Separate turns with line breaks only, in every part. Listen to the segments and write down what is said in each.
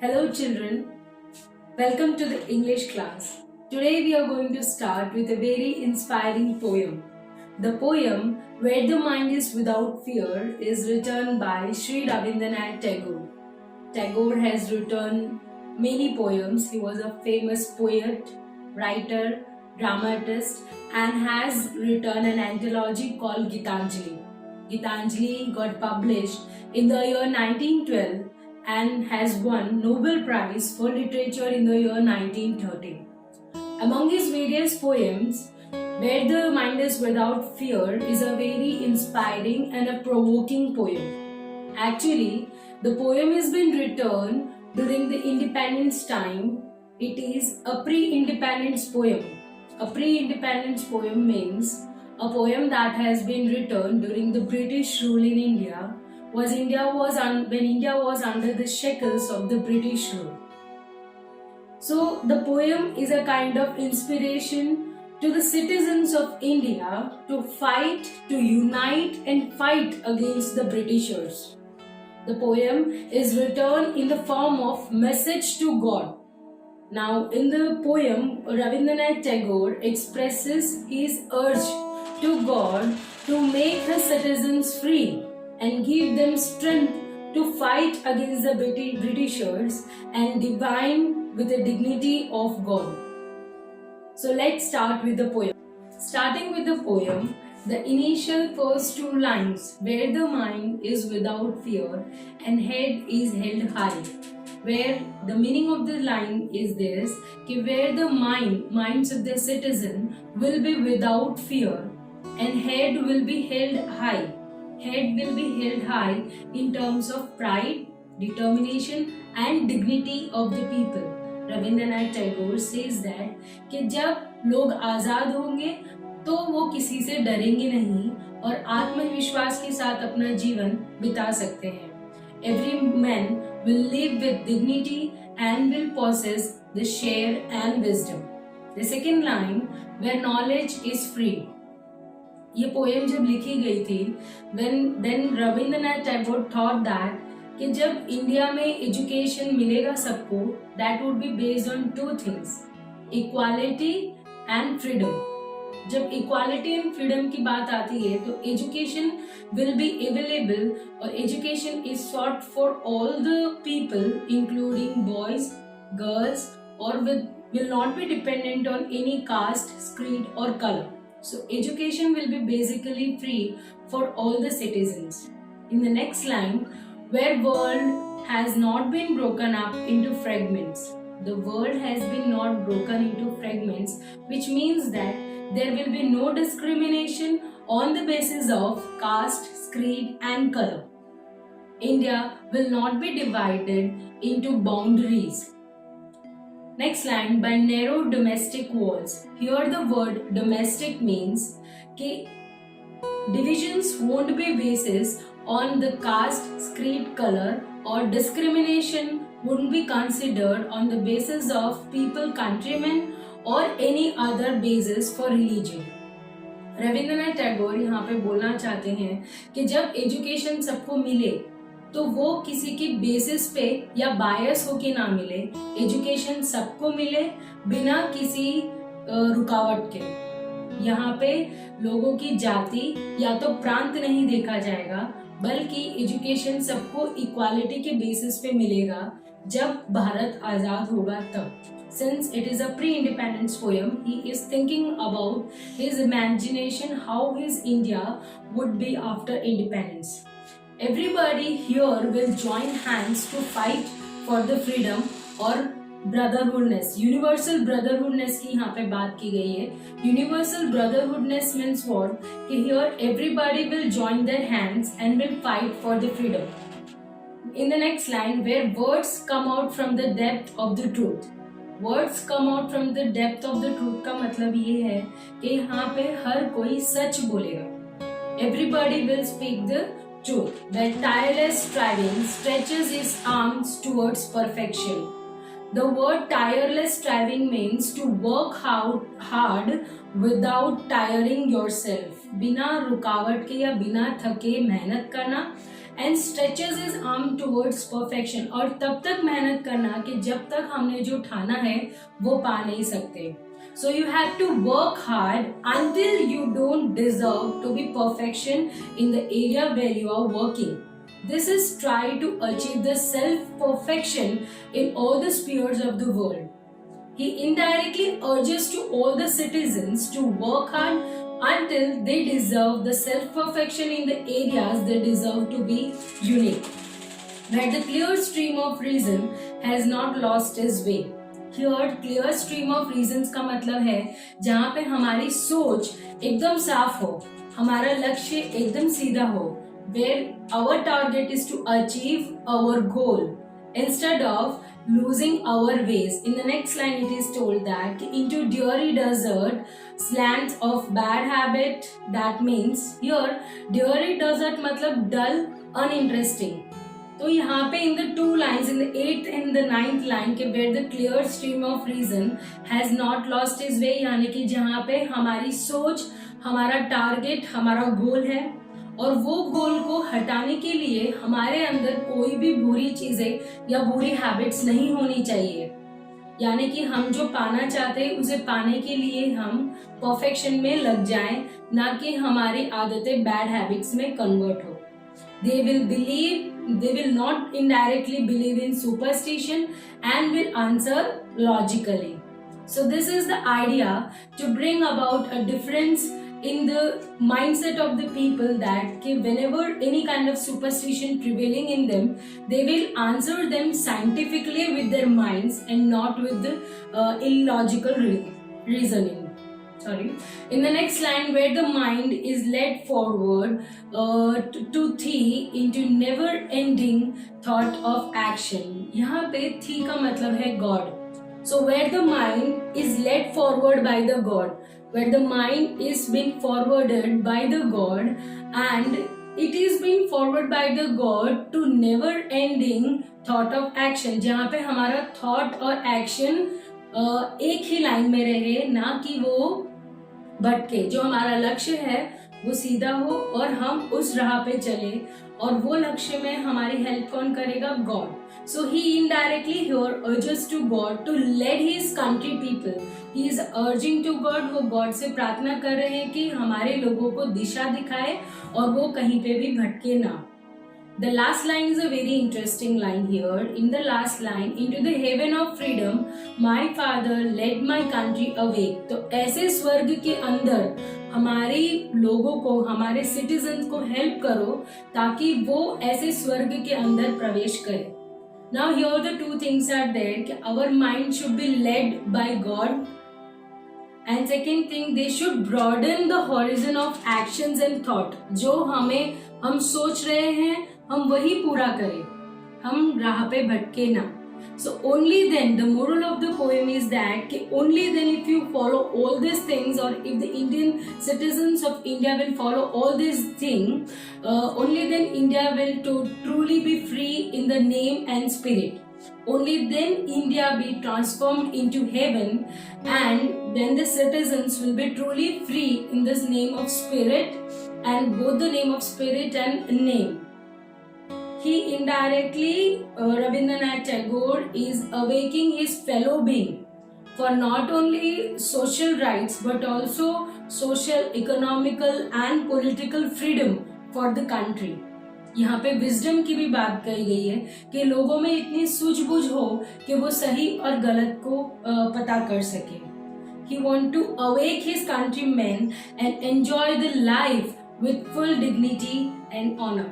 Hello children, welcome to the English class. Today we are going to start with a very inspiring poem. The poem Where the Mind is Without Fear is written by Sri Rabindranath Tagore. Tagore has written many poems. He was a famous poet, writer, dramatist and has written an anthology called Gitanjali. Gitanjali got published in the year 1912 and has won Nobel Prize for Literature in the year 1930. Among his various poems, Where the Mind is Without Fear is a very inspiring and a provoking poem. Actually, the poem has been written during the independence time. It is a pre-independence poem. A pre-independence poem means a poem that has been written during the British rule in India when India was under the shackles of the British rule. So the poem is a kind of inspiration to the citizens of India to fight, to unite and fight against the Britishers. The poem is written in the form of message to God. Now in the poem, Rabindranath Tagore expresses his urge to God to make the citizens free and give them strength to fight against the Britishers and divine with the dignity of God. So let's start with the poem. Starting with the poem, the initial first two lines, where the mind is without fear and head is held high. Where the meaning of the line is this, where the minds of the citizen will be without fear and head will be held high. Head will be held high in terms of pride, determination and dignity of the people. Rabindranath Tagore says that कि जब लोग आजाद होंगे तो वो किसी से डरेंगे नहीं और आत्मविश्वास के साथ अपना जीवन बिता सकते हैं. Every man will live with dignity and will possess the share and wisdom. The second line, where knowledge is free. ये पोएम जब लिखी गई थी then Rabindranath Tagore thought that कि जब इंडिया में एजुकेशन मिलेगा सबको, that would be based on two things, equality and freedom. जब इक्वालिटी एंड फ्रीडम की बात आती है तो एजुकेशन विल बी अवेलेबल और education is sought for all the people including boys, girls और will not be dependent on any caste, creed or color. So education will be basically free for all the citizens. In the next line, where world has not been broken up into fragments. The world has been not broken into fragments, which means that there will be no discrimination on the basis of caste, creed and color. India will not be divided into boundaries. Next line, by narrow domestic walls. Here the word domestic means कि divisions won't be basis on the caste, creed, color or discrimination wouldn't be considered on the basis of people, countrymen or any other basis for religion. Rabindranath Tagore यहाँ पे बोलना चाहते हैं कि जब education सबको मिले तो वो किसी की बेसिस पे या बायस होके ना मिले, एजुकेशन सबको मिले बिना किसी रुकावट के. यहाँ पे लोगों की जाति या तो प्रांत नहीं देखा जाएगा, बल्कि एजुकेशन सबको इक्वालिटी के बेसिस पे मिलेगा जब भारत आजाद होगा तब. Since it is a pre-independence poem, he is thinking about his imagination how his India would be after independence. Everybody here will join hands to fight for the freedom और brotherhoodness. Universal brotherhoodness की यहाँ पे बात की गई है. Universal brotherhoodness means what? कि here everybody will join their hands and will fight for the freedom. In the next line, where words come out from the depth of the truth. Words come out from the depth of the truth का मतलब ये है कि यहाँ पे हर कोई सच बोलेगा. Everybody will speak the truth. Where tireless striving stretches his arms towards perfection. The word tireless striving means to work hard without tiring yourself. बिना रुकावट के या बिना थके मेहनत करना and stretches his arm towards perfection. और तब तक मेहनत करना कि जब तक हमने जो ठाना है वो पा नहीं सकते. So you have to work hard until you don't deserve to be perfection in the area where you are working. This is try to achieve the self-perfection in all the spheres of the world. He indirectly urges to all the citizens to work hard until they deserve the self-perfection in the areas they deserve to be unique. Where the clear stream of reason has not lost its way. Here, clear stream of reasons का मतलब है जहाँ पे हमारी सोच एकदम साफ हो, हमारा लक्ष्य एकदम सीधा हो, where our target is to achieve our goal instead of losing our ways. In the next line it is told that into dreary desert lands of bad habit. That means here dreary desert मतलब dull, uninteresting. तो यहाँ पे in the two lines, in the 8th and the 9th line के where the clear stream of reason has not lost its way, यानी कि जहाँ पे हमारी सोच, हमारा टारगेट, हमारा गोल है और वो गोल को हटाने के लिए हमारे अंदर कोई भी बुरी चीजें या बुरी हैबिट्स नहीं होनी चाहिए. यानी कि हम जो पाना चाहते हैं उसे पाने के लिए हम परफेक्शन में लग जाएं, ना कि हमारी आदतें बैड हैबिट्स में कन्वर्ट हो. They will not indirectly believe in superstition and will answer logically. So this is the idea to bring about a difference in the mindset of the people, that whenever any kind of superstition prevailing in them, they will answer them scientifically with their minds and not with the illogical reasoning. In the next line, where the mind is led forward to thee into never ending thought of action. यहाँ पे thee का मतलब है God. So where the mind is led forward by the God, where the mind is being forwarded by the God and it is being forwarded by the God to never ending thought of action. जहाँ पे हमारा thought और action एक ही line में रहे, ना कि वो भटके. जो हमारा लक्ष्य है वो सीधा हो और हम उस राह पे चले, और वो लक्ष्य में हमारी हेल्प कौन करेगा? God. So he indirectly here urges to God to lead his country people. He is urging to God. वो गॉड से प्रार्थना कर रहे हैं कि हमारे लोगों को दिशा दिखाए और वो कहीं पे भी भटके ना. The last line is a very interesting line here. In the last line, into the heaven of freedom, my father led my country away. तो ऐसे स्वर्ग के अंदर हमारे लोगों को, हमारे सिटीजन्स को हेल्प करो ताकि वो ऐसे स्वर्ग के अंदर प्रवेश करें. Now here the two things are there कि our mind should be led by God. And second thing, they should broaden the horizon of actions and thought. जो हम सोच रहे हैं हम वही पूरा करें, हम राह पे भटके ना. So only then, the moral of the poem is that only then if you follow all these things, or if the Indian citizens of India will follow all these things, only then India will truly be free in the name and spirit. Only then India be transformed into heaven, and then the citizens will be truly free in this name of spirit, and both the name of spirit and name. He indirectly, Rabindranath Tagore is awaking his fellow being for not only social rights but also social, economical and political freedom for the country. यहाँ पे wisdom की भी बात कही गई है कि लोगों में इतनी सूझबूझ हो कि वो सही और गलत को पता कर सके. He want to awake his countrymen and enjoy the life with full dignity and honor.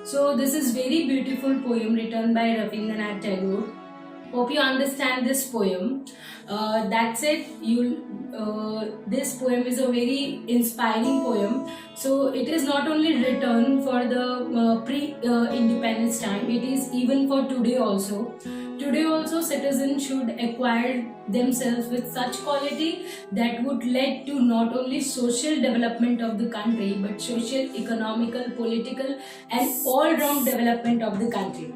So this is very beautiful poem written by Rabindranath Tagore. Hope you understand this poem. That's it. This poem is a very inspiring poem. So it is not only written for the pre-independence time. It is even for today also. Today also citizens should acquire themselves with such quality that would lead to not only social development of the country but social, economical, political and all-round development of the country.